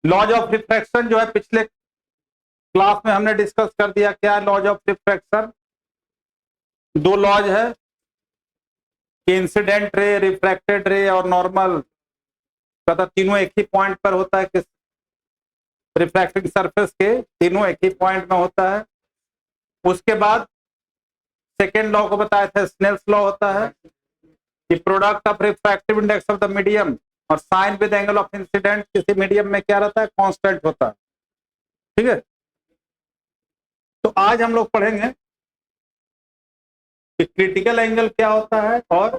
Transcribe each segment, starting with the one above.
Laws of refraction जो है पिछले क्लास में हमने डिस्कस कर दिया। क्या है लॉज ऑफ रिफ्रैक्शन? दो लॉज है कि इंसिडेंट रे, रिफ्रैक्टेड रे और नॉर्मल का तीनों एक ही पॉइंट पर होता है। किस रिफ्रैक्टिंग सरफेस के तीनों एक ही पॉइंट में होता है। उसके बाद सेकेंड लॉ को बताया था, स्नेल्स लॉ होता है कि product of refractive index of the medium और sine with angle of incident किसी मीडियम में क्या रहता है? कांस्टेंट होता है। ठीक है, तो आज हम लोग पढ़ेंगे कि क्रिटिकल एंगल क्या होता है और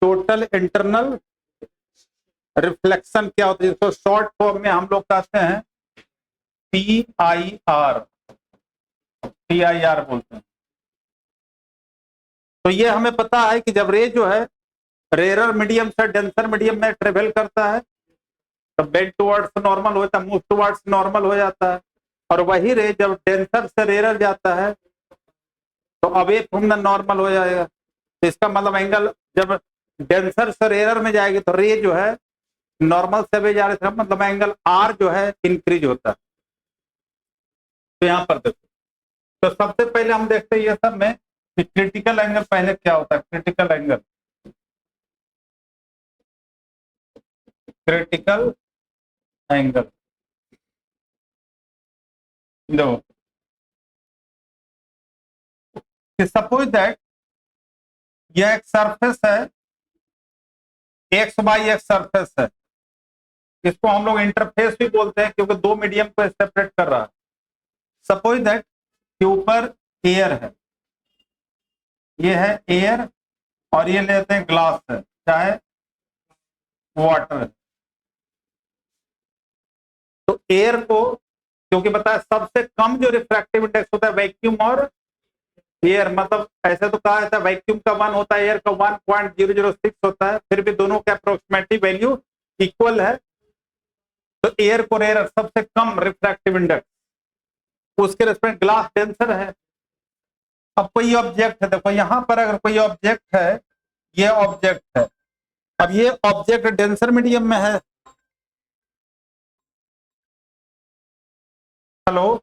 टोटल इंटरनल रिफ्लेक्शन क्या होता है, जिसको शॉर्ट फॉर्म में हम लोग कहते हैं PIR, PIR बोलते हैं। तो ये हमें पता है कि जब रे जो है रेयर मीडियम से डेंसर मीडियम में ट्रेवल करता है तो बेंड टुवर्ड्स नॉर्मल होता है, मूव टुवर्ड्स नॉर्मल हो जाता है। और वही रे जब डेंसर से रेयर जाता है तो अवे फ्रॉम द नॉर्मल हो जाएगा। तो इसका मतलब एंगल जब डेंसर से रेयर में जाएगी तो रे जो है नॉर्मल से अवे जा रहे थे, मतलब एंगल आर जो है इंक्रीज होता है। तो यहाँ पर देखो, तो सबसे पहले हम देखते हैं ये सब में कि क्रिटिकल एंगल पहले क्या होता है। Critical angle, critical angle low, suppose that यह एक सरफेस है, एक्स बाई एक्स सरफेस है। इसको हम लोग इंटरफेस भी बोलते हैं क्योंकि दो मीडियम को सेपरेट कर रहा है। सपोज दैट के ऊपर एयर है, ये है एयर और ये लेते हैं ग्लास है, चाहे वाटर है। तो एयर को क्योंकि बताया सबसे कम जो रिफ्रैक्टिव इंडेक्स होता है वैक्यूम और एयर, मतलब ऐसे तो कहा जाता है वैक्यूम का 1 होता है, एयर का 1.006 होता है, फिर भी दोनों का अप्रोक्सीमेटली वैल्यू इक्वल है। तो एयर को रेयर सबसे कम रिफ्रैक्टिव इंडेक्स, उसके रेस्पेक्ट ग्लास डेंसर है। अब कोई ऑब्जेक्ट है, देखो यहां पर अगर कोई ऑब्जेक्ट है, ये ऑब्जेक्ट है, अब ये ऑब्जेक्ट डेंसर मीडियम में है। हेलो,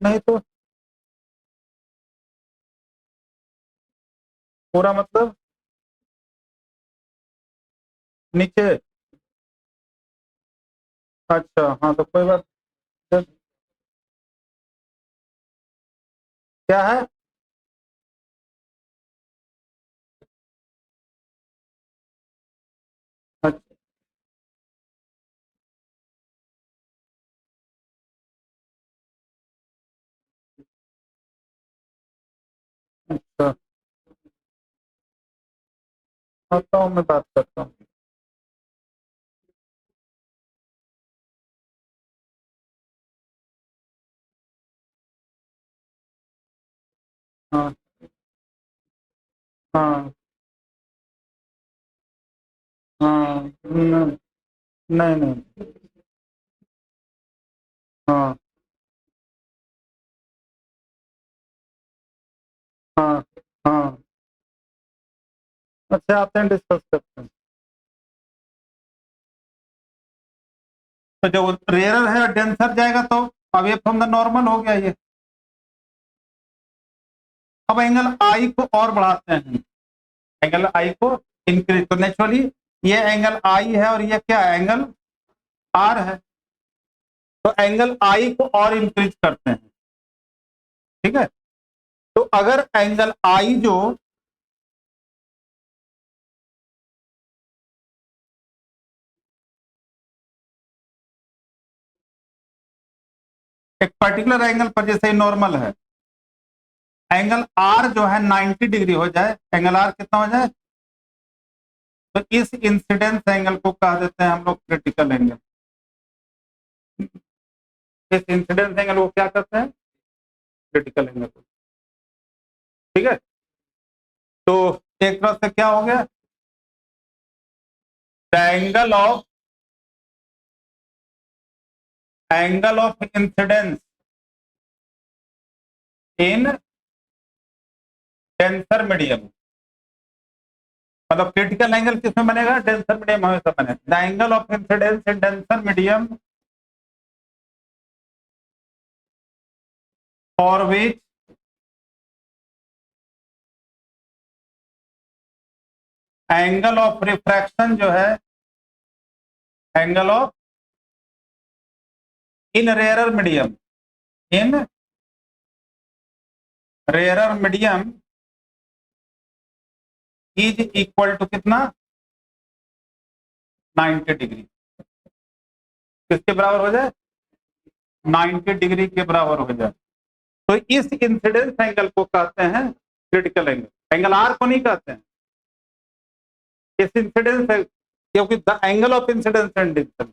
नहीं तो पूरा मतलब नीचे। अच्छा हाँ, तो कोई बात। क्या है? अच्छा अच्छा, आता हूँ, मैं बात करता हूँ। हाँ हाँ हाँ, नहीं नहीं, हाँ हाँ हाँ, अच्छा आते हैं, डिस्कस करते हैं। तो जो रेयर है डेंसर जाएगा तो अवे फ्रॉम द नॉर्मल हो गया ये। अब एंगल आई को और बढ़ाते हैं, एंगल आई को इंक्रीज, तो नेचुरली ये एंगल आई है और ये क्या है? एंगल आर है। तो एंगल आई को और इंक्रीज करते हैं। ठीक है, तो अगर एंगल आई जो एक पर्टिकुलर एंगल पर जैसे नॉर्मल है, एंगल आर जो है 90 डिग्री हो जाए, एंगल आर कितना हो जाए, तो इस इंसिडेंस एंगल को कह देते हैं हम लोग क्रिटिकल एंगल। इस इंसिडेंस एंगल को क्या कहते हैं? Critical angle. ठीक है, तो एक तरह से क्या हो गया, angle of incidence in denser medium. मतलब क्रिटिकल एंगल किसमें बनेगा, डेंसर मीडियम हमेशा बनेगा। The angle of incidence in denser medium for which angle of refraction जो है, angle of in rarer medium, in rarer medium is equal to कितना, 90 degree. किसके बराबर हो जाए, 90 डिग्री के बराबर हो जाए। तो इस इंसिडेंस एंगल को कहते हैं क्रिटिकल एंगल, एंगल आर को नहीं कहते हैं। इस इंसिडेंस, क्योंकि the angle of incidence and distance,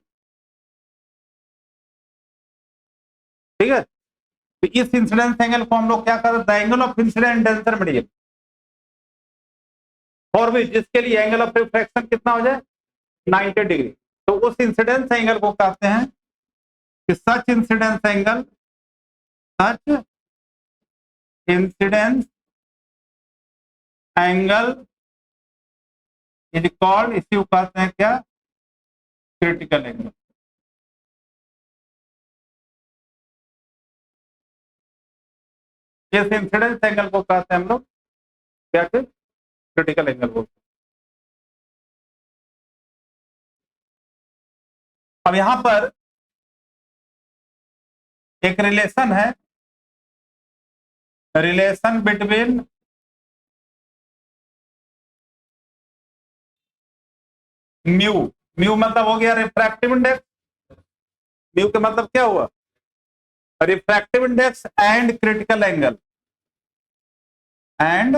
ठीक है। तो इस इंसिडेंस एंगल को हम लोग क्या करते हैं, the angle of incident denser medium और भी जिसके लिए एंगल ऑफ रिफ्रैक्शन कितना हो जाए, 90 डिग्री। तो उस इंसिडेंस एंगल को कहते हैं कि such incidence angle, such incidence angle is called, इसी को कहते हैं क्या, क्रिटिकल एंगल। इस इंसिडेंस एंगल को कहते हैं हम लोग क्या, क्रिटिकल एंगल बोलते हैं। अब यहां पर एक रिलेशन है, रिलेशन बिटवीन म्यू, म्यू मतलब हो गया रिफ्रैक्टिव इंडेक्स, म्यू का मतलब क्या हुआ, refractive index and critical angle, and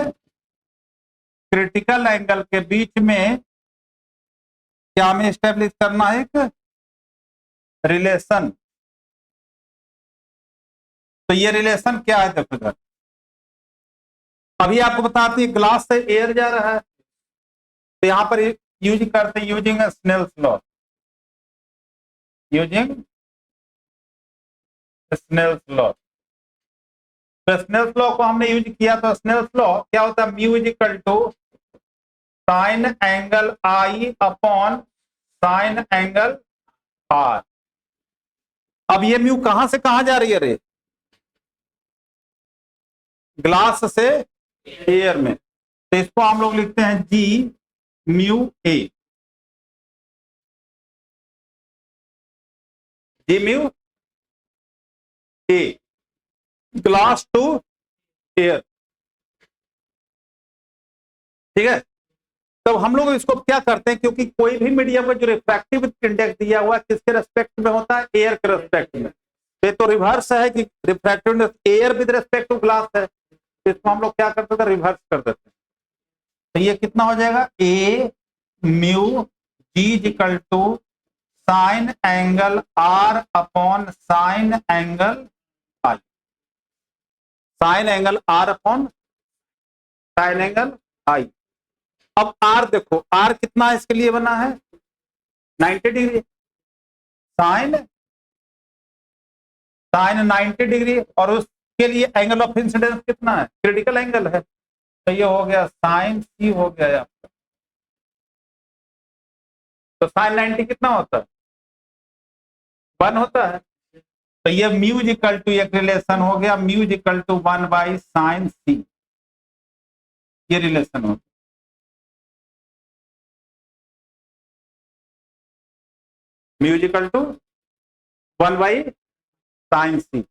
critical angle के बीच में क्या हमें स्टेब्लिश करना है, एक रिलेशन। तो ये रिलेशन क्या है, देखो इधर अभी आपको बताती है, ग्लास से एयर जा रहा है, तो यहां पर यूज करते हैं using Snell's law, using Snell's law. तो स्नेल्स लॉ को हमने यूज किया, तो स्नेल्स लॉ क्या होता है, mu is equal to sine angle I upon sine angle R. अब ये म्यू कहां से कहां जा रही है रे, ग्लास से एयर में, तो इसको हम लोग लिखते हैं g mu a, g mu a, glass to air, ठीक है। तब हम लोग इसको क्या करते हैं, क्योंकि कोई भी मीडियम का जो रिफ्रैक्टिव इंडेक्स दिया हुआ है किसके रेस्पेक्ट में होता है, एयर के रेस्पेक्ट में। तो रिवर्स है कि refractive index air with respect to glass है, तो इसको हम लोग क्या करते थे, रिवर्स कर देते हैं। तो ये कितना हो जाएगा, a mu g equal to sine angle r upon sine angle i, sine angle r upon sine angle i. अब आर देखो, आर कितना इसके लिए बना है, 90 डिग्री, साइन साइन 90 डिग्री, और उसके लिए एंगल ऑफ इंसिडेंस कितना है, क्रिटिकल एंगल है, तो ये हो गया साइन सी हो गया आपका। तो साइन 90 कितना होता है, 1 होता है। तो ये म्यू इक्वल टू एक रिलेशन हो गया, mu equal to 1 by sine c, ये रिलेशन हो गया। Mu equal to 1 by sine c.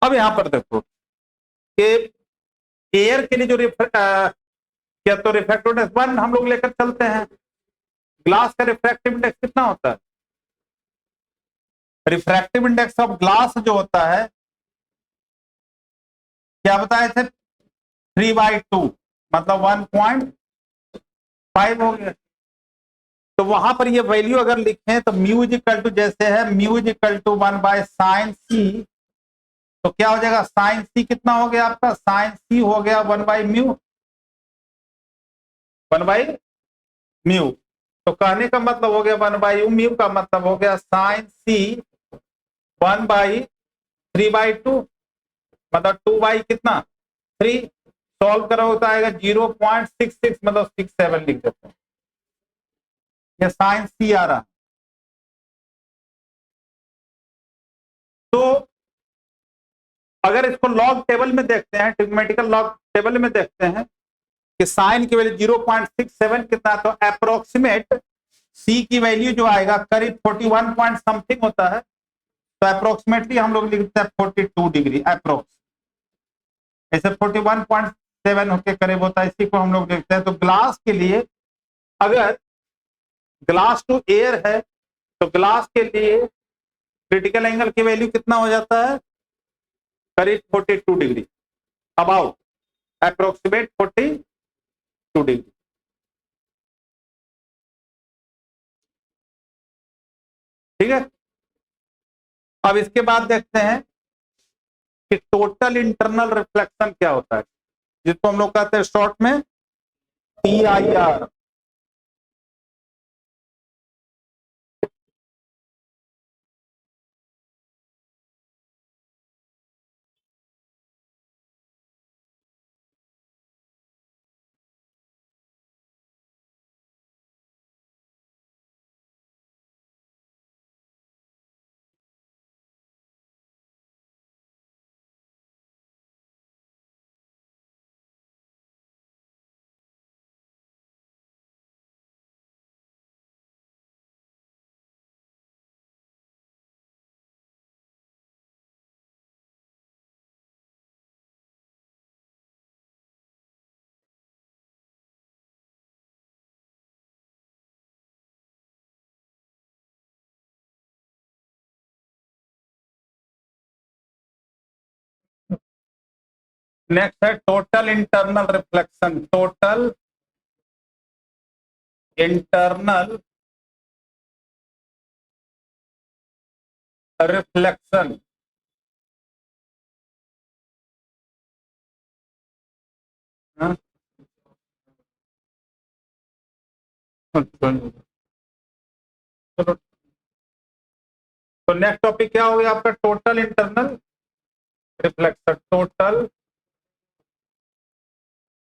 अब यहां पर देखो कि एयर के लिए जो क्या, तो रिफ्रैक्टिव इंडेक्स 1 हम लोग लेकर चलते हैं, ग्लास का रिफ्रैक्टिव इंडेक्स कितना होता है, रिफ्रैक्टिव इंडेक्स ऑफ ग्लास जो होता है, क्या बताए थे, 3/2, मतलब 1.5 हो गया। तो वहां पर ये वैल्यू अगर लिखें तो म्यू इक्वल टू, जैसे है mu equal to 1 by sine c, तो क्या हो जाएगा, साइन सी कितना हो गया आपका, साइन सी हो गया 1 बाई म्यू, 1 बाई म्यू। तो कहने का मतलब हो गया 1 बाई म्यू का मतलब हो गया साइन सी 1/3/2, मतलब 2 बाई कितना 3, सॉल्व करोगे तो आएगा 0.66, मतलब 67 लिख देते हैं। ये साइन सी आ रहा। तो अगर इसको लॉग टेबल में देखते हैं, ट्रिग्नोमेट्रिकल लॉग टेबल में देखते हैं कि साइन की वैल्यू 0.67 कितना, तो अप्रोक्सीमेट सी की वैल्यू जो आएगा करीब 41 पॉइंट समथिंग होता है। तो अप्रोक्सीमेटली हम लोग लिखते हैं 42 डिग्री अप्रोक्स, ऐसे 41.7 होके करीब होता है, इसी को हम लोग लिखते हैं। तो ग्लास के लिए, अगर ग्लास टू एयर है तो ग्लास के लिए क्रिटिकल एंगल की वैल्यू कितना हो जाता है, करीब 42 डिग्री, अबाउट अप्रोक्सीमेट 42 डिग्री। ठीक है। अब इसके बाद देखते हैं कि टोटल इंटरनल रिफ्लेक्शन क्या होता है, जिसको हम लोग कहते हैं शॉर्ट में TIR। नेक्स्ट है total internal reflection. Total internal reflection. चलो, तो नेक्स्ट टॉपिक क्या हो गया आपका, total internal reflection. Total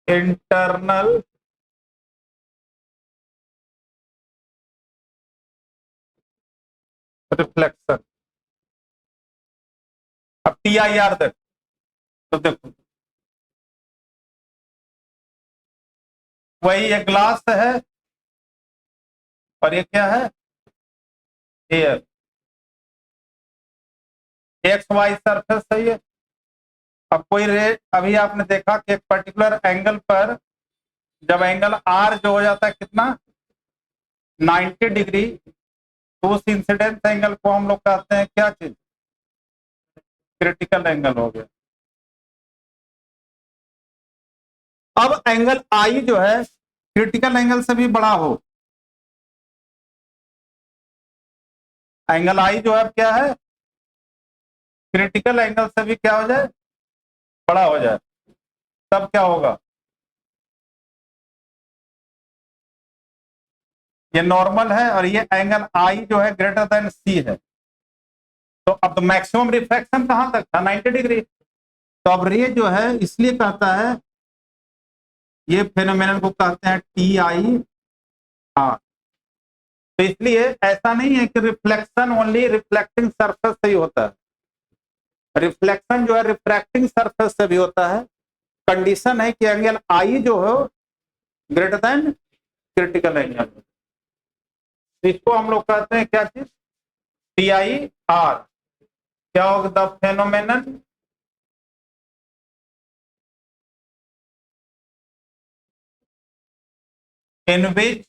internal reflection. अब TIR देखो, तो देखो वही एक ग्लास है और ये क्या है, एयर, XY सरफेस है ये। अब कोई रे, अभी आपने देखा कि एक पर्टिकुलर एंगल पर जब एंगल R जो हो जाता है कितना, 90 डिग्री, तो उस इंसिडेंस एंगल को हम लोग कहते हैं क्या चीज, क्रिटिकल एंगल हो गया। अब एंगल I जो है क्रिटिकल एंगल से भी बड़ा हो, एंगल I जो है क्या है, क्रिटिकल एंगल से भी क्या हो जाए, बड़ा हो जाए, तब क्या होगा, ये नॉर्मल है और ये एंगल I जो है ग्रेटर देन C है। तो अब मैक्सिमम रिफ्लेक्शन कहां तक था, 90 डिग्री। तो अब रे जो है इसलिए कहता है, ये फेनोमेनन को कहते हैं TIR। तो इसलिए ऐसा नहीं है कि रिफ्लेक्शन ओनली रिफ्लेक्टिंग सरफेस से ही होता है, रिफ्लेक्शन जो है रिफ्रैक्टिंग सरफेस से भी होता है। कंडीशन है कि एंगल I जो हो ग्रेटर देन क्रिटिकल एंगल। इसको हम लोग कहते हैं क्या चीज, TIR। क्या होगा, the phenomenon in which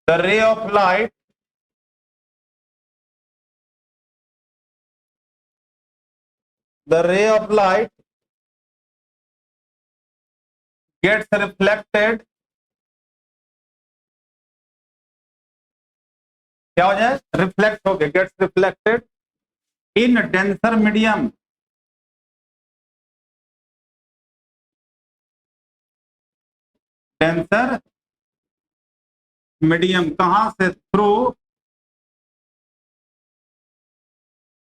the ray of light gets reflected, क्या हो जाए, रिफ्लेक्ट हो गया, gets reflected in denser medium, denser medium कहां से, थ्रू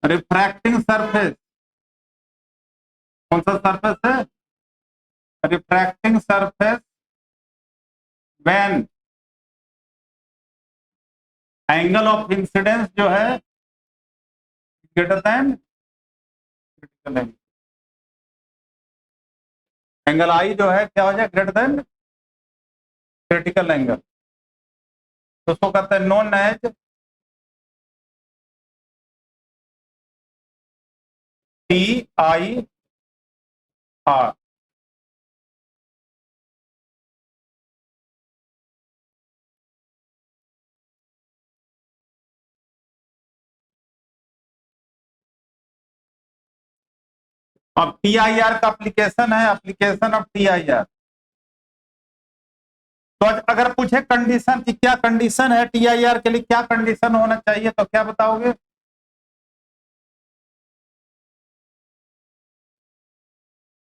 रिफ्रैक्टिंग सरफेस, कौन सा सरफेस है? Refracting surface when angle of incidence जो है greater than critical angle. Angle i जो है क्या हो जाए? Greater than critical angle. तो उसको कहते हैं नोन एज TIR। अब TIR का एप्लीकेशन है, एप्लीकेशन ऑफ TIR। तो अगर पूछे कंडीशन की क्या कंडीशन है TIR के लिए, क्या कंडीशन होना चाहिए, तो क्या बताओगे?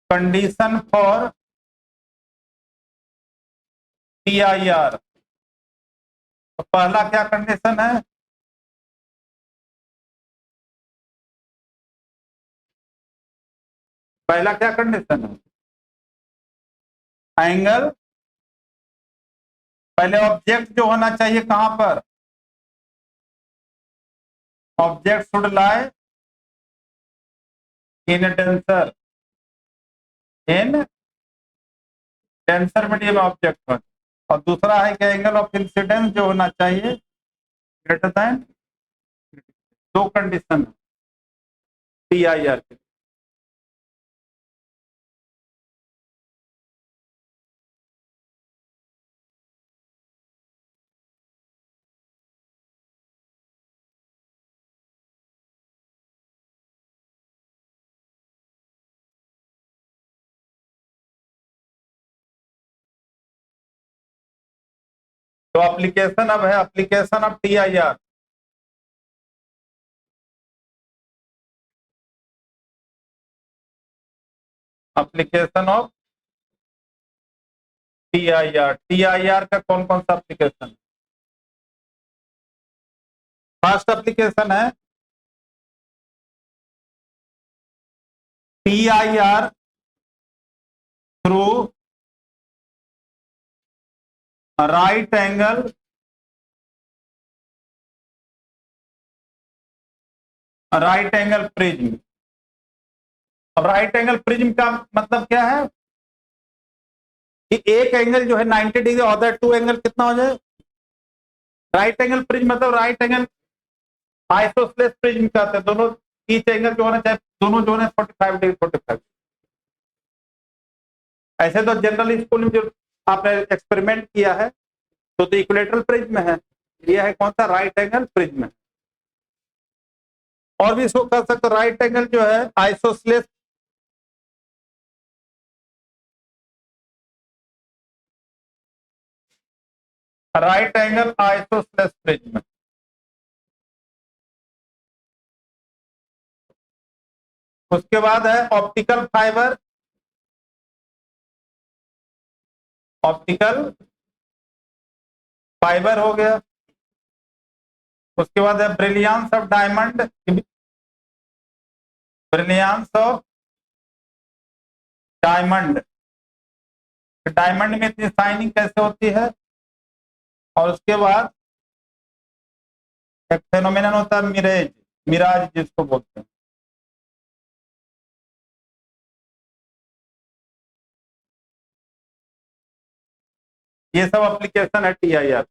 Condition for TIR। तो पहला क्या कंडीशन है? पहला क्या कंडीशन है? एंगल, पहले ऑब्जेक्ट जो होना चाहिए कहां पर? Object should lie in denser, in denser medium object पर। और दूसरा है कि एंगल ऑफ इंसिडेंस जो होना चाहिए ग्रेटर देन। दो कंडीशन TIR के। तो एप्लीकेशन अब है application of TIR। Application of TIR का कौन कौन सा एप्लीकेशन? फर्स्ट एप्लीकेशन है TIR through right angle prism. अब राइट एंगल प्रिज्म का मतलब क्या है कि एक एंगल जो है 90 डिग्री, अदर टू एंगल कितना हो जाए? राइट एंगल प्रिज्म मतलब राइट एंगल आइसोसेलेस प्रिज्म कहते हैं। दोनों ईच एंगल जो होना चाहिए, दोनों जो है 45 डिग्री 45। ऐसे तो जनरल स्कूल में जो आपने एक्सपेरिमेंट किया है तो इक्वेटरल प्रिज्म है, यह है कौन सा? राइट एंगल प्रिज्म है। और भी इसको कर सकते राइट एंगल जो है isosceles, right angle isosceles prism. उसके बाद है ऑप्टिकल फाइबर, ऑप्टिकल फाइबर हो गया। उसके बाद है brilliance of diamond, brilliance of diamond. Diamond में इतनी शाइनिंग कैसे होती है? और उसके बाद एक फेनोमेनन होता है मिरेज, मिराज जिसको बोलते हैं। ये सब एप्लीकेशन है TIR।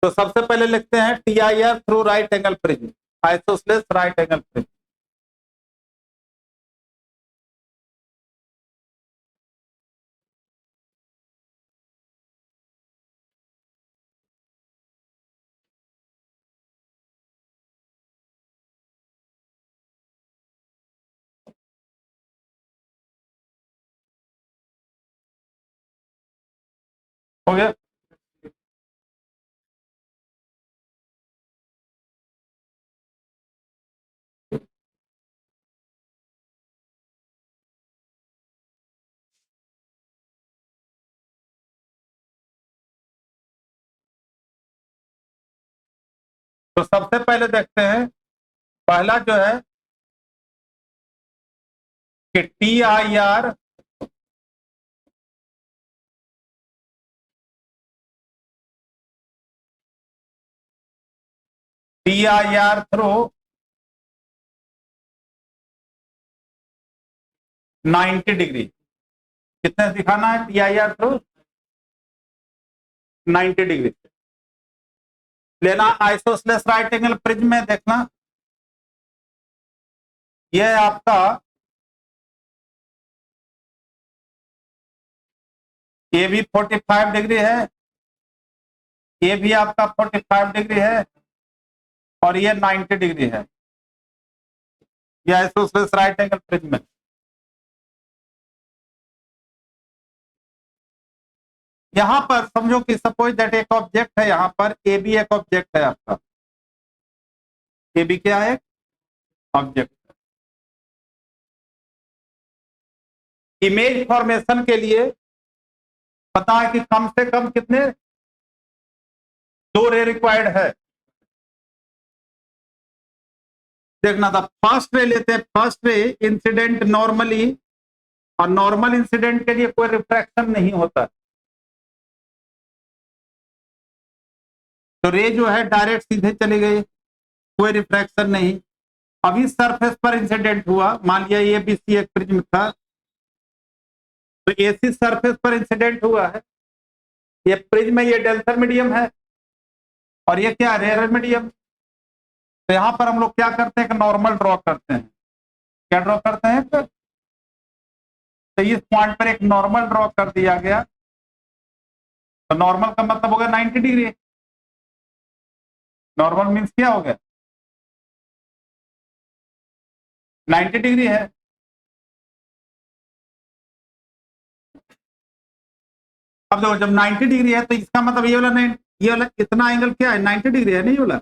तो सबसे पहले लिखते हैं TIR through right angle prism, isosceles right angle prism. हो गया। तो सबसे पहले देखते हैं पहला जो है कि TIR थ्रू 90 डिग्री, कितने दिखाना है TIR थ्रू 90 डिग्री लेना। आइसोसेलेस राइट एंगल प्रिज्म में देखना, यह आपका ये भी 45 डिग्री है, ये भी आपका 45 डिग्री है और ये 90 डिग्री है। ये आइसोसेलेस राइट एंगल प्रिज्म है। यहां पर समझो कि सपोज दैट एक ऑब्जेक्ट है, यहां पर ए बी एक ऑब्जेक्ट है आपका, ए बी क्या है? ऑब्जेक्ट। इमेज फॉर्मेशन के लिए पता है कि कम से कम कितने 2 रे रिक्वायर्ड है। देखना था, फर्स्ट रे लेते हैं, फर्स्ट रे इंसिडेंट नॉर्मली, और नॉर्मल इंसिडेंट के लिए कोई रिफ्रैक्शन नहीं होता, तो रे जो है डायरेक्ट सीधे चली गई, कोई रिफ्रैक्शन नहीं। अभी सरफेस पर इंसिडेंट हुआ, मान लिया ये बी सी एक प्रिज्म था, तो एसी सरफेस पर इंसिडेंट हुआ है, ये प्रिज्म है, ये डेंसर मीडियम है और ये क्या रेयर मीडियम। तो यहां पर हम लोग क्या करते हैं कि नॉर्मल ड्रॉ करते हैं। क्या ड्रॉ करते हैं? तो इस पॉइंट पर एक नॉर्मल ड्रॉ कर दिया गया, तो नॉर्मल का मतलब हो गया 90 डिग्री। नॉर्मल मीन्स क्या हो गया? 90 डिग्री है। अब देखो, जब 90 डिग्री है तो इसका मतलब ये वाला नहीं, ये वाला इतना एंगल क्या है? 90 डिग्री है नहीं वाला,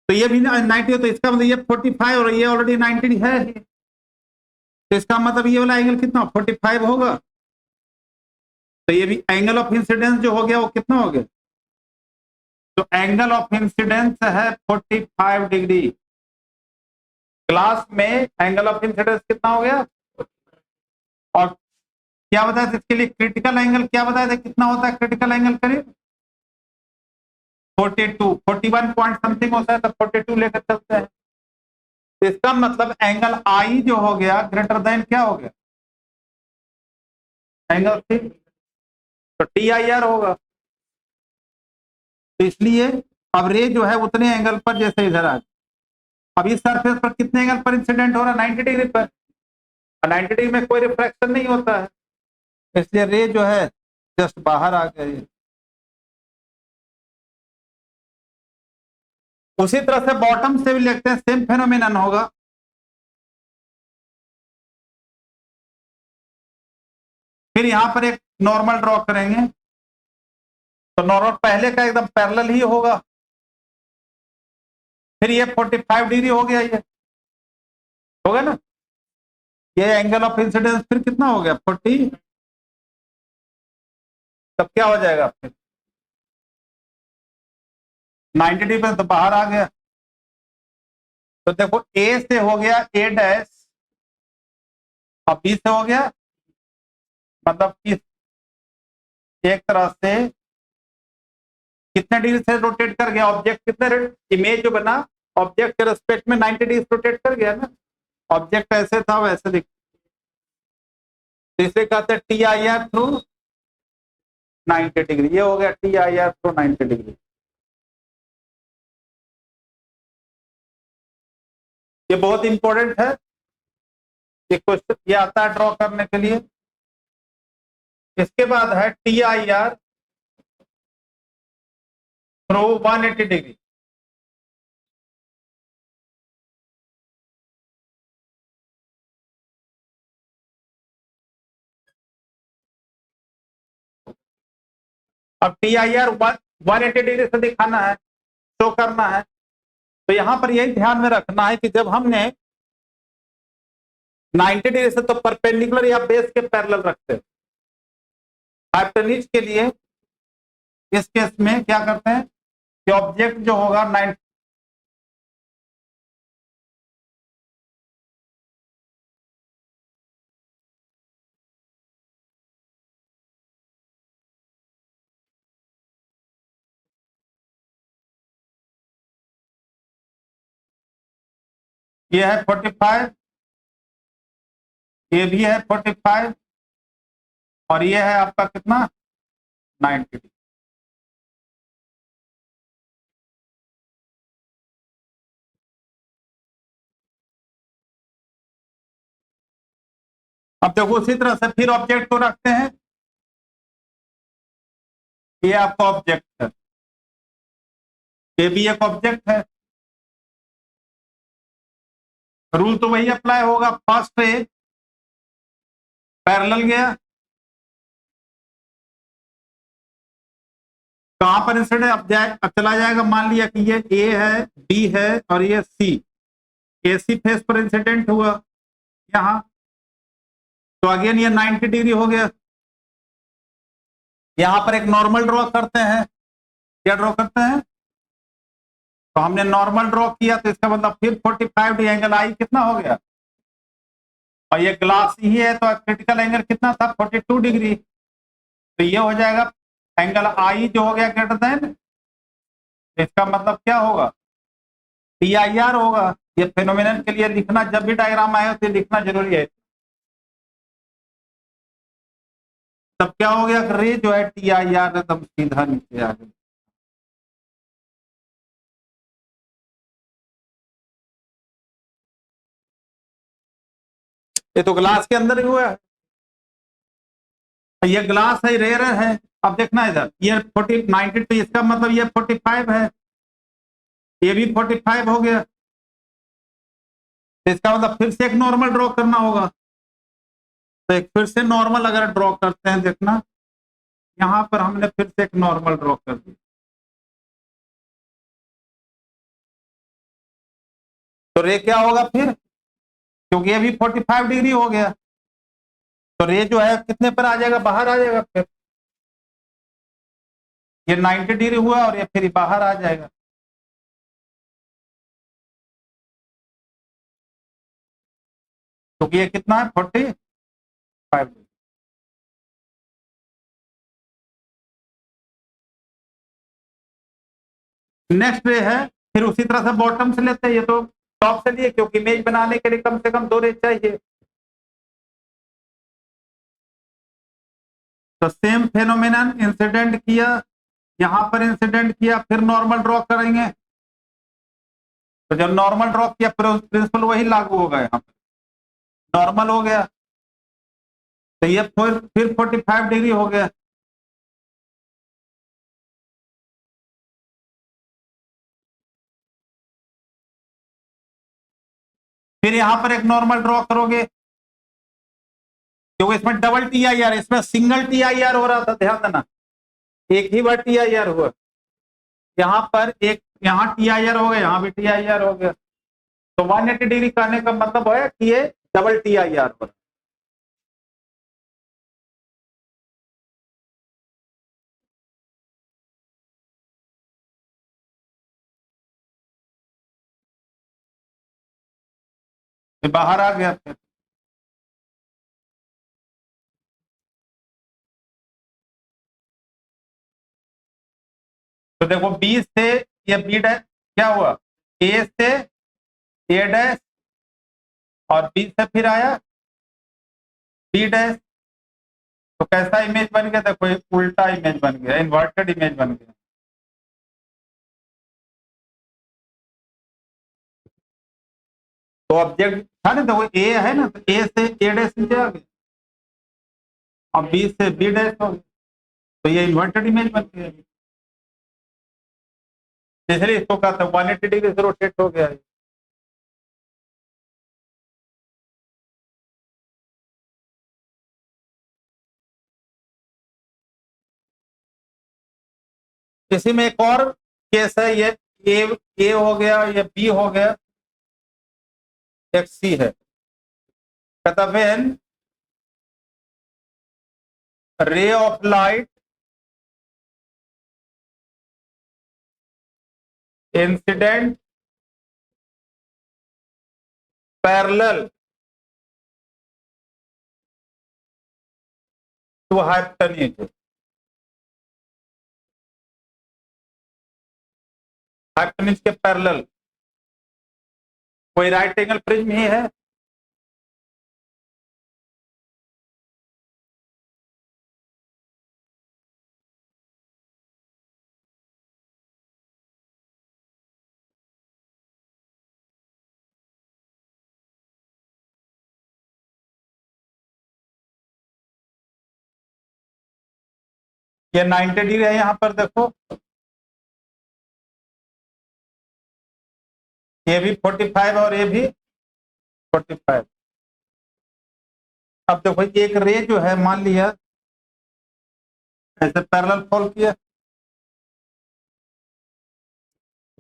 तो ये भी 90 है, तो इसका मतलब ये 45 और ये ऑलरेडी 90 है ही, तो इसका मतलब ये वाला एंगल कितना 45 होगा। तो ये भी एंगल ऑफ इंसिडेंस जो हो गया वो कितना हो गया? तो एंगल ऑफ इंसिडेंस है 45 डिग्री। क्लास में एंगल ऑफ इंसिडेंस कितना हो गया? और क्या बताया था इसके लिए क्रिटिकल एंगल, क्या बताया था कितना होता है क्रिटिकल एंगल? करीब 42, 41 पॉइंट समथिंग होता है, तो 42 लेकर चलते हैं। तो इसका मतलब एंगल आई जो हो गया ग्रेटर देन क्या हो गया? एंगल सी, तो TIR होगा। तो इसलिए अब रे जो है उतने एंगल पर जैसे इधर आ, अब इस सरफेस पर कितने एंगल पर इंसिडेंट हो रहा है? 90 डिग्री पर, 90 डिग्री में कोई रिफ्रैक्शन नहीं होता है, इसलिए रे जो है जस्ट बाहर आ गई। उसी तरह से बॉटम से भी लिखते हैं, सेम फेनोमेनन होगा। फिर यहां पर एक नॉर्मल ड्रॉ करेंगे, तो नॉर्मल पहले का एकदम पैरेलल ही होगा। फिर ये 45 डिग्री हो गया, ये होगा ना, ये एंगल ऑफ इंसिडेंस फिर कितना हो गया 40, तब क्या हो जाएगा फिर 90 डिग्री में तो बाहर आ गया। तो देखो ए से हो गया ए डैश और बी से हो गया, मतलब इस एक तरह से कितने डिग्री से रोटेट कर गया ऑब्जेक्ट, कितने इमेज जो बना ऑब्जेक्ट के रेस्पेक्ट में 90 डिग्री रोटेट कर गया ना। ऑब्जेक्ट ऐसे था वैसे दिख, तो इसे कहते हैं TIR थ्रू 90 डिग्री। ये हो गया TIR थ्रू 90 डिग्री। ये बहुत इंपॉर्टेंट है, ये क्वेश्चन ये आता है ड्रॉ करने के लिए। इसके बाद है TIR थ्रू 180 डिग्री। अब TIR 180 डिग्री से दिखाना है, शो करना है, तो यहां पर यही ध्यान में रखना है कि जब हमने 90 डिग्री से तो परपेंडिकुलर या बेस के पैरेलल रखते हैं, हाइपोटेन्यूज के लिए इस केस में क्या करते हैं कि ऑब्जेक्ट जो होगा ये है 45, ये भी है 45 और ये है आपका कितना 90 डिग्री। अब देखो उसी तरह से फिर ऑब्जेक्ट को रखते हैं, ये आपका ऑब्जेक्ट है, ये भी एक ऑब्जेक्ट है। रूल तो वही अप्लाई होगा, फर्स्ट रे पैरेलल गया, कहां पर इंसिडेंट अब चला जाएगा, मान लिया कि ये ए है, बी है और ये सी, एसी फेस पर इंसिडेंट हुआ यहां, तो अगेन ये 90 डिग्री हो गया। यहां पर एक नॉर्मल ड्रॉ करते हैं, क्या ड्रॉ करते हैं, तो हमने नॉर्मल ड्रॉ किया, तो इसका मतलब फिर 45 डिग्री एंगल आई कितना हो गया, और ये ग्लास ही है तो क्रिटिकल एंगल कितना था 42 डिग्री, तो ये हो जाएगा एंगल आई जो हो गया ग्रेटर देन, इसका मतलब क्या होगा TIR होगा। ये फेनोमेनन के लिए लिखना, जब भी डायग्राम आएगा तो लिखना जरूरी है। तब क्या हो गया, रे जो है TIR एकदम सीधा नीचे आ गया। ये तो ग्लास के अंदर ही हुआ है, ये ग्लास है, रेयर है। अब देखना इधर, ये 40 90, तो इसका मतलब ये 45 है, ये भी 45 हो गया, तो इसका मतलब फिर से एक नॉर्मल ड्रॉ करना होगा। तो एक फिर से नॉर्मल अगर ड्रॉ करते हैं, देखना यहां पर हमने फिर से एक नॉर्मल ड्रॉ कर दिया, तो रे क्या होगा फिर, क्योंकि ये भी 45 डिग्री हो गया, तो रे जो है कितने पर आ जाएगा, बाहर आ जाएगा, फिर ये 90 डिग्री हुआ और ये फिर बाहर आ जाएगा। क्योंकि ये कितना है 45 डिग्री। नेक्स्ट रे है, फिर उसी तरह से बॉटम से लेते हैं, ये तो टॉप से लिए, क्योंकि इमेज बनाने के लिए कम से कम 2 रे चाहिए। तो सेम फेनोमेनन इंसिडेंट किया, यहां पर इंसिडेंट किया, फिर नॉर्मल ड्रॉ करेंगे, तो जब नॉर्मल ड्रॉ किया प्रिंसिपल वही लागू होगा, यहाँ पर नॉर्मल हो गया, तो ये फिर 45 डिग्री हो गया। फिर यहां पर एक नॉर्मल ड्रॉ करोगे, क्योंकि इसमें डबल TIR, इसमें सिंगल TIR हो रहा था, ध्यान देना, एक ही बार TIR हुआ, यहाँ पर एक, यहाँ TIR हो गया, यहाँ भी TIR हो गया, तो 180 डिग्री करने का मतलब है कि ये डबल TIR हो रहा है। बाहर आ गया फिर, तो देखो बी से ये बी डैश क्या हुआ, ए से ए डैश और बी से फिर आया बी डैश, तो कैसा इमेज बन गया, देखो एक उल्टा इमेज बन गया, इन्वर्टेड इमेज बन गया। तो ऑब्जेक्ट था ना, देखो ए है ना, तो ए से ए डैश नीचे आ गया और बी से बी डैश हो गया, तो ये इन्वर्टेड इमेज बन गया, इसलिए इसको कहते हैं 180 डिग्री से रोटेट हो गया है। इसी में एक और केस है, ये ए हो गया, ये बी हो गया, एक सी है, कहता when ray of light incident parallel to hypotenuse, hypotenuse के पैरेलल, कोई राइट एंगल प्रिज्म ही है। ये 90 डिग्री है, यहाँ पर देखो ये भी 45 और ये भी 45। अब देखो एक रे जो है मान लिया ऐसे पैरेलल फॉल किया,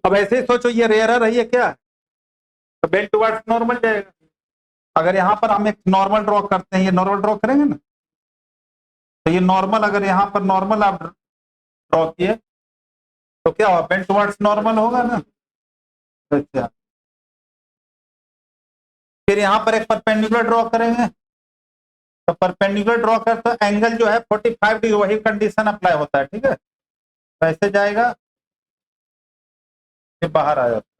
अब ऐसे ही सोचो ये रेयरर है, ये क्या है, तो बेंड टुवर्ड्स नॉर्मल जाएगा। अगर यहाँ पर हम एक नॉर्मल ड्रॉ करते हैं, ये नॉर्मल ड्रॉ करेंगे ना, तो ये नॉर्मल, अगर यहाँ पर नॉर्मल आप ड्रॉ किए तो क्या होगा, बेंड टुवर्ड्स नॉर्मल होगा ना। अच्छा, फिर यहाँ पर एक परपेंडिकुलर ड्रॉ करेंगे, तो परपेंडिकुलर ड्रॉ कर तो एंगल जो है 45 डिग्री, वही कंडीशन अप्लाई होता है, ठीक है। तो ऐसे जाएगा, फिर बाहर आ जाता है,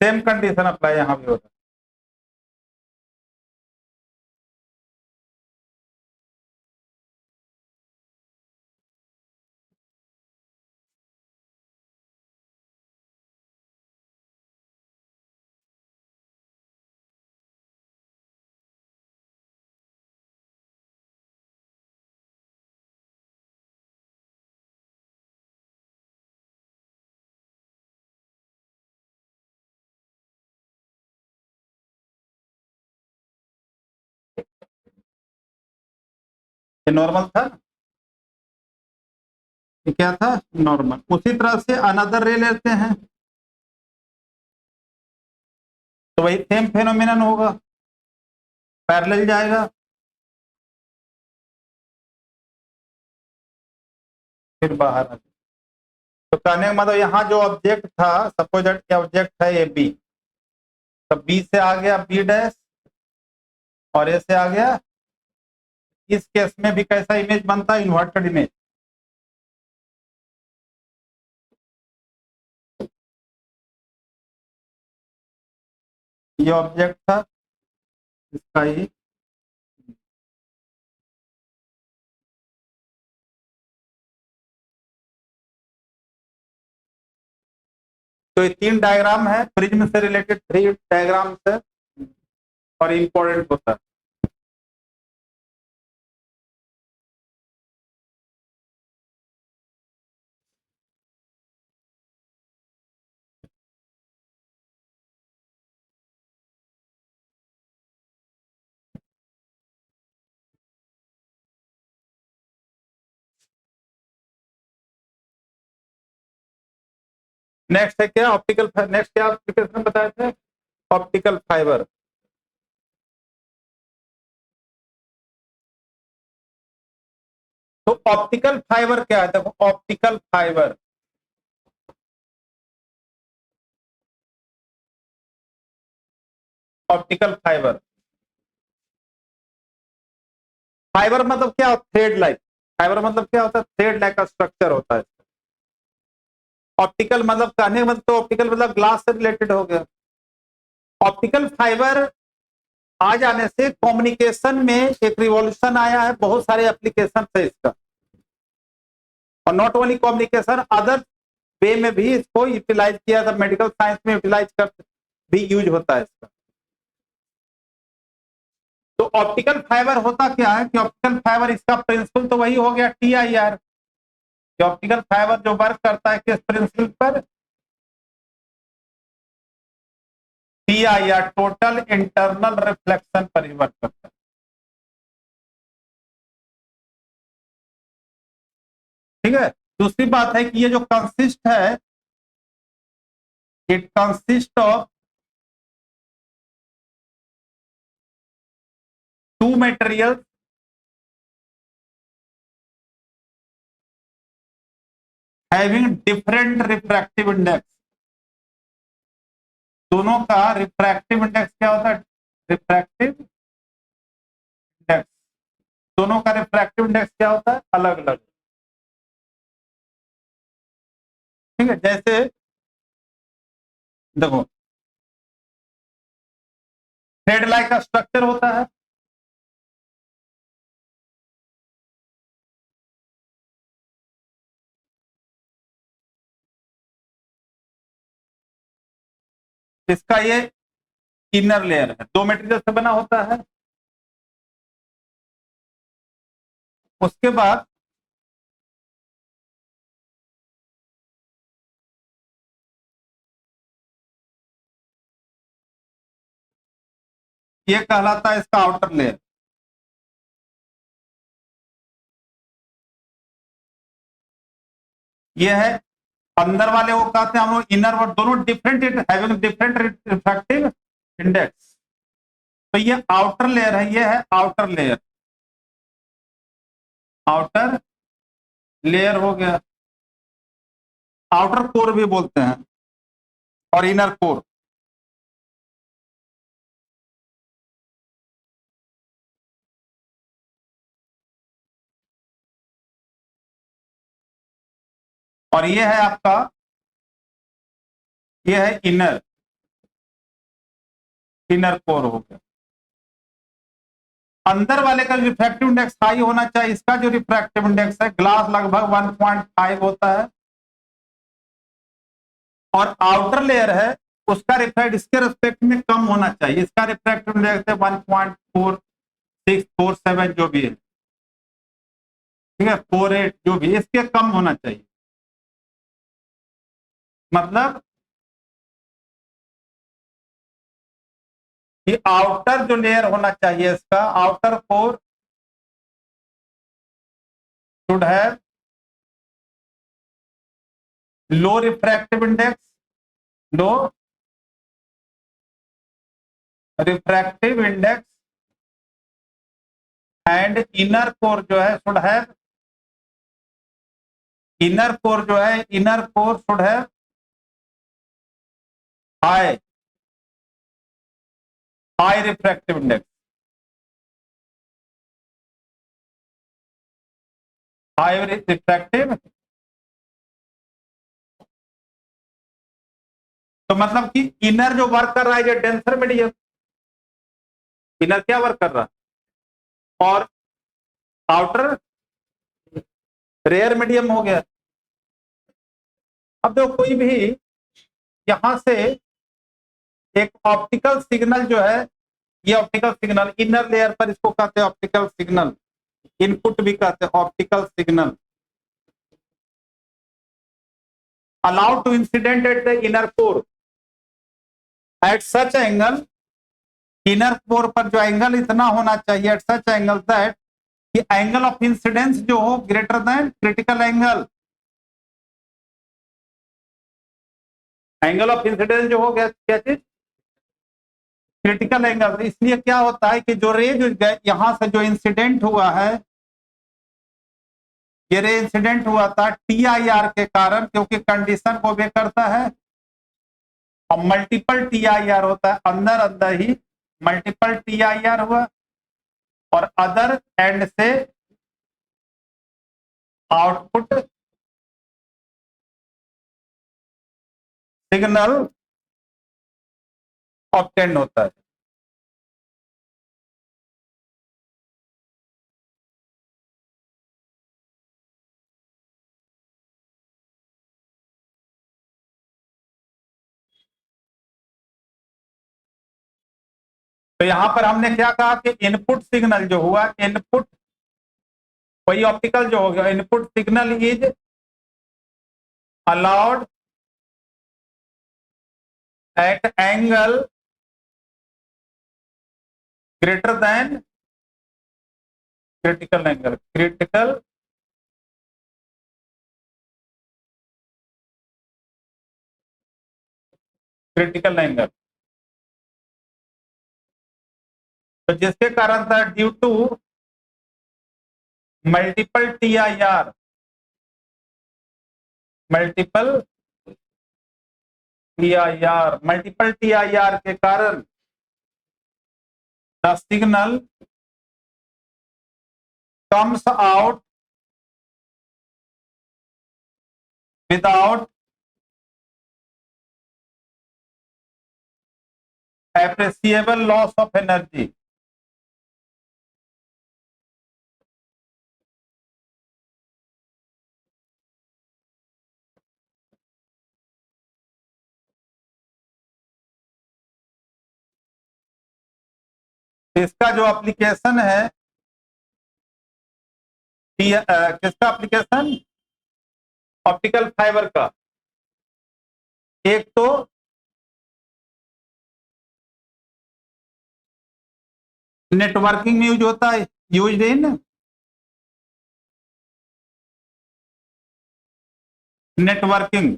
सेम कंडीशन अप्लाई यहाँ भी होता है। ये नॉर्मल था, ये क्या था, नॉर्मल। उसी तरह से अनदर रे लेते हैं, तो वही सेम फेनोमेनन होगा, पैरेलल जाएगा, फिर बाहर आ। तो कहने का मतलब यहाँ जो ऑब्जेक्ट था, सपोज दैट क्या ऑब्जेक्ट है ए बी, तो बी से आ गया बी डैश और ए से आ गया, इस केस में भी कैसा इमेज बनता है, इन्वर्टेड इमेज। ये ऑब्जेक्ट था, इसका ही तो ये 3 डायग्राम है, प्रिज्म से रिलेटेड 3 डायग्राम है और इम्पोर्टेंट होता है। नेक्स्ट है क्या, ऑप्टिकल, नेक्स्ट क्या एप्लीकेशन बताए थे, ऑप्टिकल फाइबर। तो ऑप्टिकल फाइबर क्या है, देखो optical fibre, optical fibre, fibre मतलब क्या, थ्रेड लाइक, फाइबर मतलब क्या होता है, थ्रेड लाइक का स्ट्रक्चर होता है। ऑप्टिकल मतलब कहने का मतलब, तो ऑप्टिकल मतलब ग्लास से रिलेटेड हो गया। ऑप्टिकल फाइबर आ जाने से कम्युनिकेशन में एक रिवॉल्यूशन आया है, बहुत सारे एप्लीकेशन है इसका, और not only communication, other way में भी इसको यूटिलाइज किया था, मेडिकल साइंस में यूटिलाइज कर भी यूज होता है इसका। तो ऑप्टिकल फाइबर होता क्या है कि ऑप्टिकल फाइबर, इसका प्रिंसिपल तो वही हो गया TIR, कि ऑप्टिकल फाइबर जो वर्क करता है किस प्रिंसिपल पर, TIR, टोटल इंटरनल रिफ्लेक्शन पर ही वर्क करता है। ठीक है, दूसरी बात है कि ये जो कंसिस्ट है, it consist of two material having different refractive index. दोनों का रिफ्रैक्टिव इंडेक्स क्या होता है, रिफ्रैक्टिव इंडेक्स, दोनों का रिफ्रैक्टिव इंडेक्स क्या होता है, अलग अलग। ठीक है, जैसे देखो थ्रेड लाइक का स्ट्रक्चर होता है, इसका ये इनर लेयर है, दो मटेरियल से बना होता है। उसके बाद ये कहलाता है इसका आउटर लेयर। ये है अंदर वाले को कहते हैं हम लोग इनर, और दोनों different having different refractive index. तो ये आउटर लेयर है, ये है आउटर लेयर, आउटर लेयर हो गया। आउटर कोर भी बोलते हैं और इनर कोर। और ये है आपका, ये है इनर, इनर कोर हो गया। अंदर वाले का रिफ्रैक्टिव इंडेक्स हाई होना चाहिए। इसका जो रिफ्रैक्टिव इंडेक्स है ग्लास लगभग 1.5 होता है, और आउटर लेयर है उसका रिफ्रैक्ट इसके रिस्पेक्ट में कम होना चाहिए। इसका रिफ्रैक्टिव इंडेक्स है 1.4647 जो भी है, ठीक है, 48 जो भी, इसके कम होना चाहिए। मतलब कि आउटर जो लेयर होना चाहिए इसका, outer core should have low refractive index, low refractive index, and inner core जो है शुड हैव, इनर कोर जो है, inner core should have high, high refractive index, high refractive. तो मतलब कि इनर जो वर्क कर रहा है ये डेंसर मीडियम, इनर क्या वर्क कर रहा है, और आउटर रेयर मीडियम हो गया। अब देखो कोई भी यहां से एक ऑप्टिकल सिग्नल जो है, ये ऑप्टिकल सिग्नल इनर लेयर पर, इसको कहते हैं ऑप्टिकल सिग्नल, इनपुट भी कहते हैं optical signal, allowed to incident at the inner core at such angle, inner core पर जो एंगल इतना होना चाहिए एट सच एंगल दैट कि एंगल ऑफ इंसिडेंस जो हो greater than critical angle, angle of incidence जो हो गया क्या चीज, क्रिटिकल एंगल। इसलिए क्या होता है कि जो रे जो यहां से जो इंसिडेंट हुआ है, ये रे इंसिडेंट हुआ था TIR के कारण, क्योंकि कंडीशन को वे करता है, और मल्टीपल TIR होता है, अंदर अंदर ही मल्टीपल TIR हुआ, और अदर एंड से आउटपुट सिग्नल ऑब्टेन होता है। तो यहां पर हमने क्या कहा कि इनपुट सिग्नल जो हुआ, इनपुट वही ऑप्टिकल जो हो गया, input signal is allowed at angle greater than critical angle, critical critical angle. तो जिसके कारण था due to multiple TIR, multiple TIR, multiple TIR के कारण the signal comes out without appreciable loss of energy. इसका जो एप्लीकेशन है किसका एप्लीकेशन, ऑप्टिकल फाइबर का। एक तो नेटवर्किंग में यूज होता है, यूज इन नेटवर्किंग।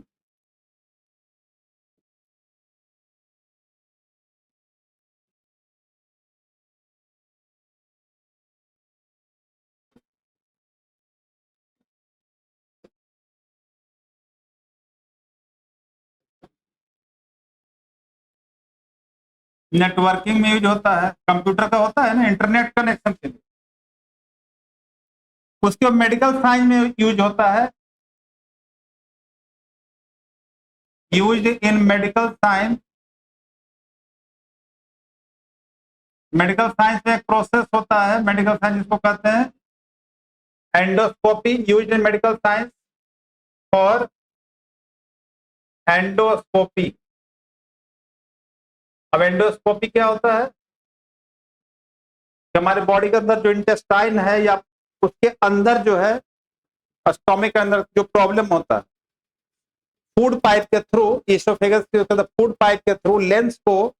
नेटवर्किंग में यूज होता है, कंप्यूटर का होता है ना इंटरनेट कनेक्शन के लिए। उसके मेडिकल साइंस में यूज होता है, used in medical science. Medical science में एक प्रोसेस होता है, मेडिकल साइंस जिसको कहते हैं endoscopy, used in medical science और एंडोस्कोपी। अब एंडोस्कोपी क्या होता है, हमारे बॉडी के अंदर जो इंटेस्टाइन है या उसके अंदर जो है स्टोमक के अंदर जो प्रॉब्लम होता है, फूड पाइप के थ्रू, इसोफेगस के अंदर फूड पाइप के थ्रू लेंस को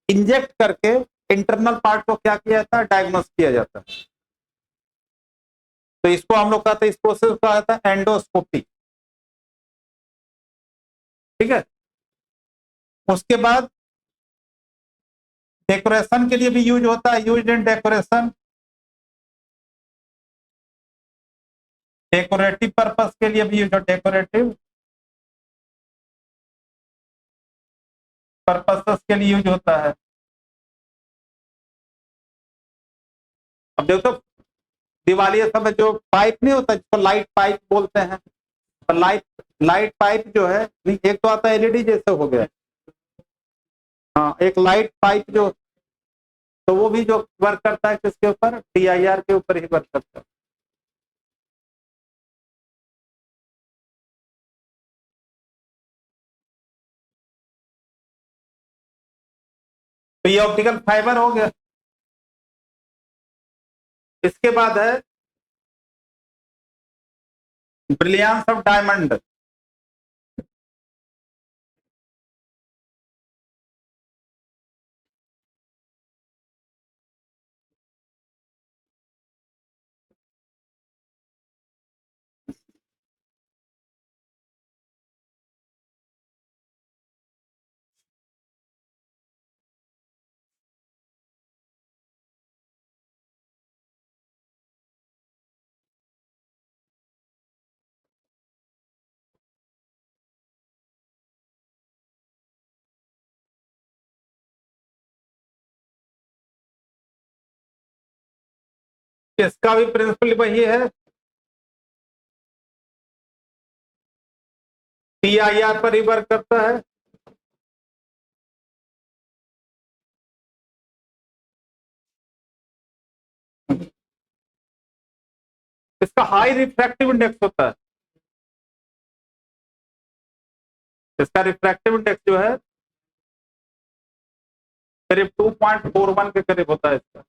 इंजेक्ट करके इंटरनल पार्ट को क्या किया जाता है, डायग्नोस किया जाता है। तो इसको हम लोग कहते हैं, इस प्रोसेस को कहा जाता है एंडोस्कोपी। ठीक है। उसके बाद डेकोरेशन के लिए भी यूज होता है, use in decoration, decorative purpose के लिए भी यूज, डेकोरेटिव पर्पसेस के लिए यूज होता है। अब देखो दिवाली समय जो पाइप नहीं होता जिसको लाइट पाइप बोलते हैं, लाइट लाइट पाइप जो है, एक तो आता है एलईडी जैसे हो गया, हाँ एक लाइट पाइप जो, तो वो भी जो वर्क करता है किसके ऊपर, टीआईआर के ऊपर ही वर्क करता है। तो ये ऑप्टिकल फाइबर हो गया। इसके बाद है ब्रिलियंस ऑफ डायमंड। इसका भी प्रिंसिपल वही है, टीआईआर पर ही वर्क करता है। इसका हाई रिफ्रैक्टिव इंडेक्स होता है, इसका रिफ्रैक्टिव इंडेक्स जो है करीब 2.41 के करीब होता है इसका।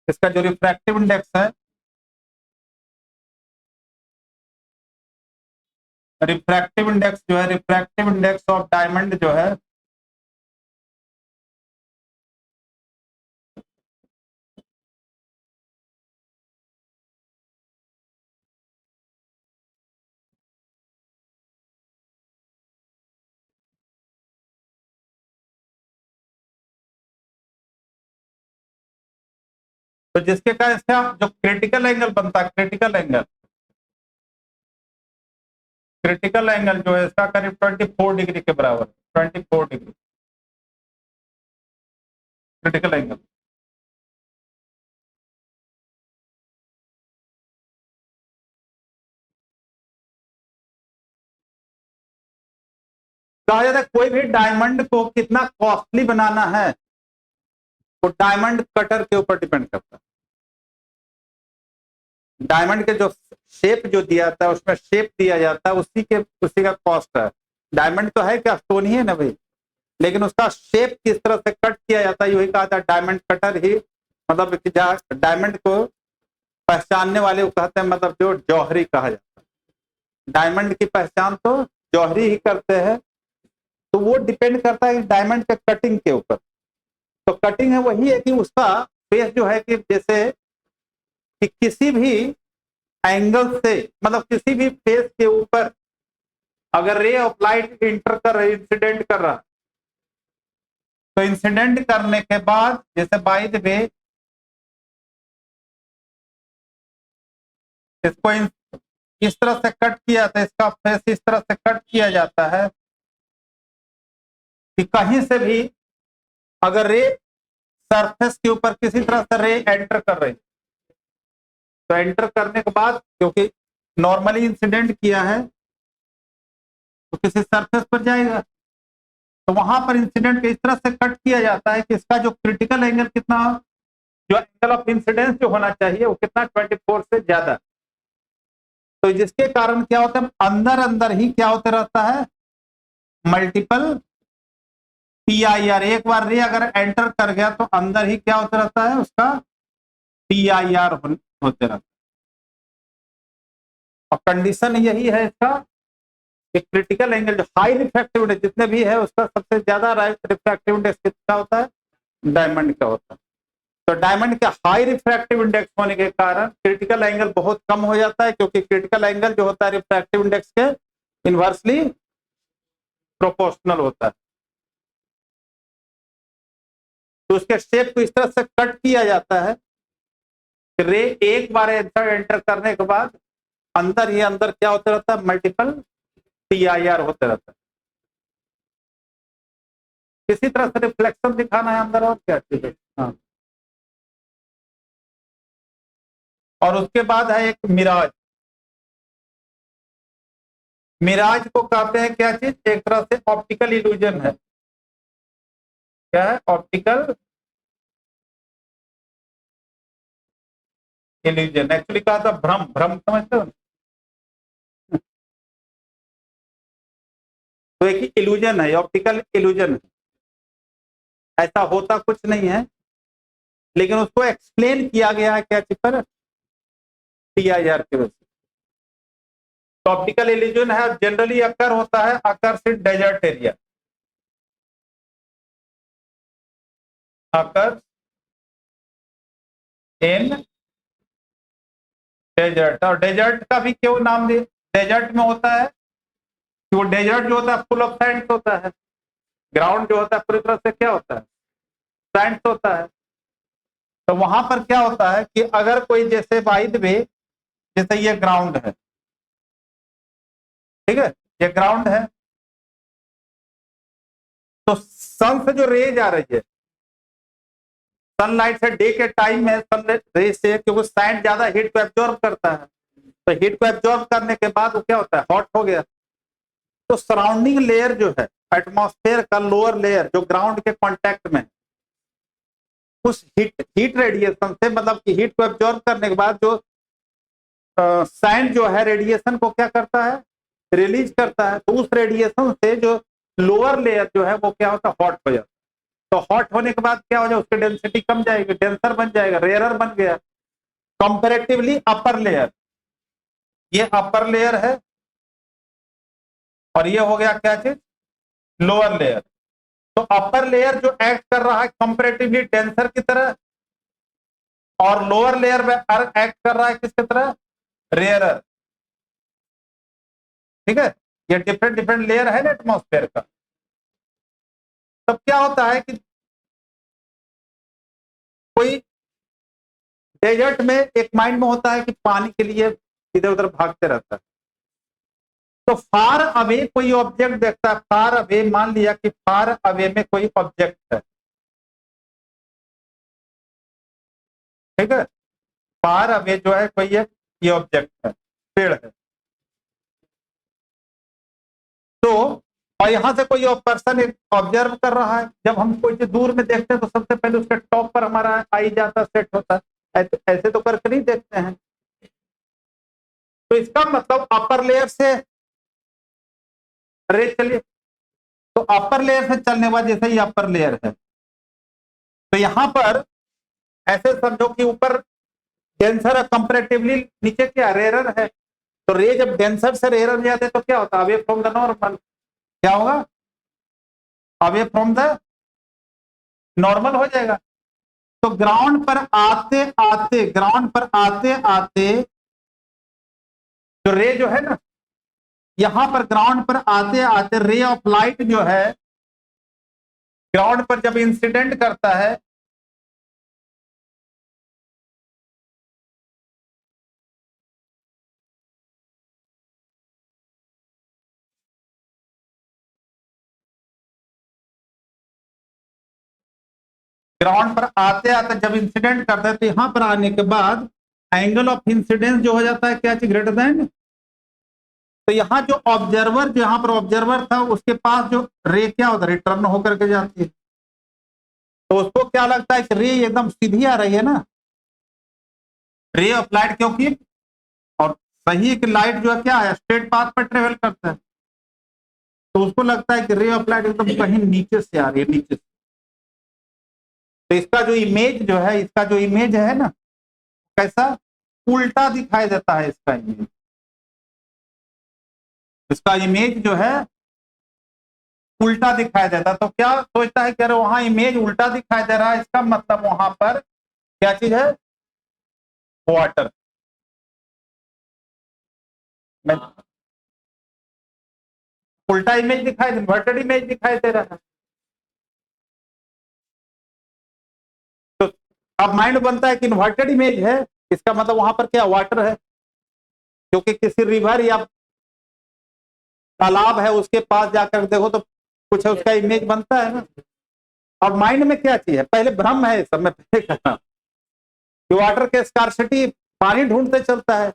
इसका जो रिफ्रैक्टिव इंडेक्स है, रिफ्रैक्टिव इंडेक्स जो है, रिफ्रैक्टिव इंडेक्स ऑफ डायमंड जो है तो जिसके कारण इसका जो क्रिटिकल एंगल बनता है, क्रिटिकल एंगल जो है इसका करीब 24 डिग्री के बराबर, 24 डिग्री क्रिटिकल एंगल। कहा जाता है कोई भी डायमंड को कितना कॉस्टली बनाना है वो डायमंड कटर के ऊपर डिपेंड करता है। डायमंड के जो शेप जो दिया जाता है उसमें शेप दिया जाता है उसी का कॉस्ट है। डायमंड तो है क्या, स्टोन ही है ना भाई, लेकिन उसका शेप किस तरह से कट किया जाता है, यही कहा जाता है डायमंड कटर ही, मतलब कि डायमंड को पहचानने वाले को कहते हैं, मतलब जो जौहरी कहा जाता है। डायमंड की पहचान तो जौहरी ही करते हैं। तो वो डिपेंड करता है डायमंड के कटिंग के ऊपर। तो कटिंग है वही है कि उसका फेस जो है कि जैसे कि किसी भी एंगल से, मतलब किसी भी फेस के ऊपर अगर रे ऑफ लाइट इंटर कर रहा है, इंसिडेंट कर रहा है, तो इंसिडेंट करने के बाद जैसे बाय द वे इसको इस तरह से कट किया था, इसका फेस इस तरह से कट किया जाता है कि कहीं से भी अगर रे सरफेस के ऊपर किसी तरह से रे एंटर कर रही, तो एंटर करने के बाद क्योंकि नॉर्मली इंसिडेंट किया है तो किसी सरफेस पर जाएगा, तो वहां पर इंसिडेंट इस तरह से कट किया जाता है कि इसका जो क्रिटिकल एंगल कितना, जो एंगल ऑफ इंसिडेंस जो होना चाहिए वो कितना 24 से ज्यादा। तो जिसके कारण क्या होता है अंदर अंदर ही क्या होते रहता है मल्टीपल PIR। एक बार रे अगर एंटर कर गया तो अंदर ही क्या होता रहता है उसका PIR होते रहता है। और कंडीशन यही है इसका कि क्रिटिकल एंगल जो हाई रिफ्रैक्टिव इंडेक्स जितने भी है उसका सबसे ज्यादा रिफ्रैक्टिव इंडेक्स कितना होता है डायमंड का होता है। तो डायमंड के हाई रिफ्रैक्टिव इंडेक्स होने के कारण क्रिटिकल एंगल बहुत कम हो जाता है, क्योंकि क्रिटिकल एंगल जो होता है रिफ्रैक्टिव इंडेक्स के इनवर्सली प्रोपोर्शनल होता है। तो उसके शेप को इस तरह से कट किया जाता है कि रे एक बार एंटर करने के बाद अंदर ही अंदर क्या होता रहता है मल्टीपल PIR होते रहता है। किसी तरह से रिफ्लेक्शन दिखाना है अंदर और क्या चीज है। हाँ। और उसके बाद है एक मिराज। मिराज को कहते हैं क्या चीज, एक तरह से ऑप्टिकल इल्यूजन है। क्या है ऑप्टिकल इल्यूजन, एक्चुअली कहा था भ्रम, भ्रम समझते हो। तो एक इल्यूजन है, ऑप्टिकल इल्यूजन है, ऐसा होता कुछ नहीं है, लेकिन उसको एक्सप्लेन किया गया है क्या चीज पर PIR की वजह से। तो ऑप्टिकल इल्यूजन है, जनरली अकर होता है आकर्षित डेजर्ट एरिया, आकर इन डेजर्ट। और डेजर्ट का भी क्यों नाम दिया, डेजर्ट में होता है कि वो डेजर्ट जो होता है फुल ऑफ सैंड होता है, ग्राउंड जो होता है पूरी तरह से क्या होता है सैंड होता है। तो वहां पर क्या होता है कि अगर कोई जैसे बाय द वे जैसे ये ग्राउंड है, ठीक है, ये ग्राउंड है, तो सन से जो रेज आ रही है, सनलाइट से डे के टाइम में सन रेज से, क्योंकि सैंड ज्यादा हीट को एब्जॉर्ब करता है, तो हीट को एब्जॉर्ब करने के बाद वो क्या होता है हॉट हो गया। तो सराउंडिंग लेयर जो है एटमॉस्फेयर का लोअर लेयर जो ग्राउंड के कांटेक्ट में, उस हीट रेडिएशन से, मतलब कि हीट को एब्जॉर्ब करने के बाद जो सैंड जो है रेडिएशन को क्या करता है रिलीज करता है, तो उस रेडिएशन से जो लोअर लेयर जो है वो क्या होता है हॉट हो जाता है। तो हॉट होने के बाद क्या हो जाए उसकी डेंसिटी कम जाएगी, डेंसर बन जाएगा, रेयरर बन गया कंपैरेटिवली अपर लेयर। ये अपर लेयर है और ये हो गया क्या चीज लोअर लेयर। तो अपर लेयर जो एक्ट कर रहा है कंपैरेटिवली डेंसर की तरह, और लोअर लेयर में एक्ट कर रहा है किसकी तरह रेयरर। ठीक है, ये डिफरेंट डिफरेंट लेयर है ना एटमॉस्फेयर का। तब क्या होता है कि कोई डेजर्ट में एक माइंड में होता है कि पानी के लिए इधर उधर भागते रहता है, तो फार अवे कोई ऑब्जेक्ट देखता है, फार अवे मान लिया कि फार अवे में कोई ऑब्जेक्ट है, ठीक है, फार अवे जो है कोई ये ऑब्जेक्ट है, पेड़ है। तो और यहाँ से कोई पर्सन ऑब्जर्व कर रहा है, जब हम कोई चीज दूर में देखते हैं तो सबसे पहले उसके टॉप पर हमारा आई जाता, सेट होता है, ऐसे तो करके नहीं देखते हैं। तो इसका मतलब अपर लेयर से रे चलिए, तो अपर लेयर से चलने वाला जैसे ही अपर लेयर है, तो यहां पर ऐसे समझो कि ऊपर डेंसर है कंपैरेटिवली, नीचे क्या रेयरर है। तो रे जब डेंसर से रेयरर में जाते तो क्या होता है, अवे फ्रॉम द नॉर्मल, क्या होगा, अवे फ्रॉम द नॉर्मल हो जाएगा। तो ग्राउंड पर आते आते, ग्राउंड पर आते आते जो रे जो है ना, यहां पर ग्राउंड पर आते आते रे ऑफ लाइट जो है ग्राउंड पर जब इंसिडेंट करता है, ग्राउंड पर आते आते जब इंसिडेंट करता है तो यहां पर आने के बाद एंगल ऑफ इंसिडेंस जो हो जाता है क्या चीज, ग्रेटर देन। तो यहाँ जो ऑब्जर्वर, जो यहाँ पर ऑब्जर्वर था उसके पास जो रे क्या होता है, रिटर्न होकर के जाती है, तो उसको क्या लगता है कि रे एकदम सीधी आ रही है ना, रे ऑफ लाइट, क्योंकि और सही कि लाइट जो है क्या है, स्ट्रेट पाथ पर ट्रेवल करता है, तो उसको लगता है कि रे ऑफ लाइट एकदम कहीं नीचे से आ रही है, नीचे से। तो इसका जो इमेज जो है, इसका जो इमेज है ना, कैसा उल्टा दिखाई देता है इसका इमेज, इसका इमेज जो है उल्टा दिखाई देता है। तो क्या सोचता है कि अरे वहां इमेज उल्टा दिखाई दे रहा है, इसका मतलब वहां पर क्या चीज है, वाटर। उल्टा इमेज दिखाई, इन्वर्टेड इमेज दिखाई दे रहा है। तो अब माइंड बनता है कि इन्वर्टेड इमेज है, इसका मतलब वहां पर क्या वाटर है, क्योंकि किसी रिवर या तालाब है उसके पास जाकर देखो तो कुछ है, उसका इमेज बनता है ना। और माइंड में क्या चीज है, पहले भ्रम है, सब में पहले कहना कि वाटर के स्कार्सिटी, पानी ढूंढते चलता है।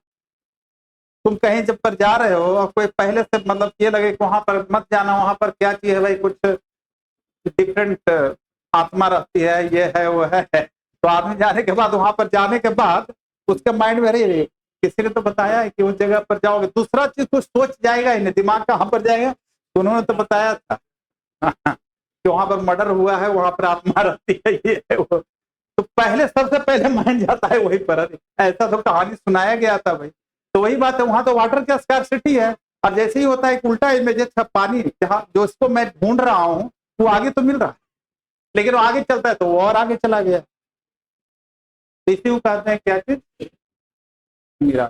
तुम कहीं जब पर जा रहे हो और कोई पहले से मतलब ये लगे कि वहां पर मत जाना, वहां पर क्या चीज है भाई, कुछ डिफरेंट आत्मा रहती है, ये है वो है, तो आदमी जाने के बाद, वहां पर जाने के बाद उसके माइंड में अरे किसी ने तो बताया है कि उस जगह पर जाओगे, दूसरा चीज कुछ सोच जाएगा ही नहीं, दिमाग कहाँ पर जाएगा, तो उन्होंने तो बताया था कि वहां पर मर्डर हुआ है, वहां पर आत्मा रहती है, ये है वो। तो पहले सबसे पहले माइंड जाता है वही पर, ऐसा तो कहानी सुनाया गया था भाई। तो वही बात है, वहां तो वाटर का स्कार्सिटी है, और जैसे ही होता है एक उल्टा इमेज है, पानी जहाँ जो इसको मैं ढूंढ रहा हूँ वो आगे तो मिल रहा है, लेकिन वो आगे चलता है तो वो और आगे चला गया। तो इसी को कहते हैं क्या चीज, मीरा।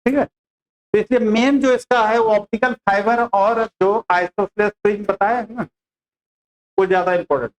ठीक है, तो इसलिए मेन जो इसका है वो ऑप्टिकल फाइबर और जो आइसोसेलेस फ्रिंज बताया है ना, वो ज्यादा इंपॉर्टेंट।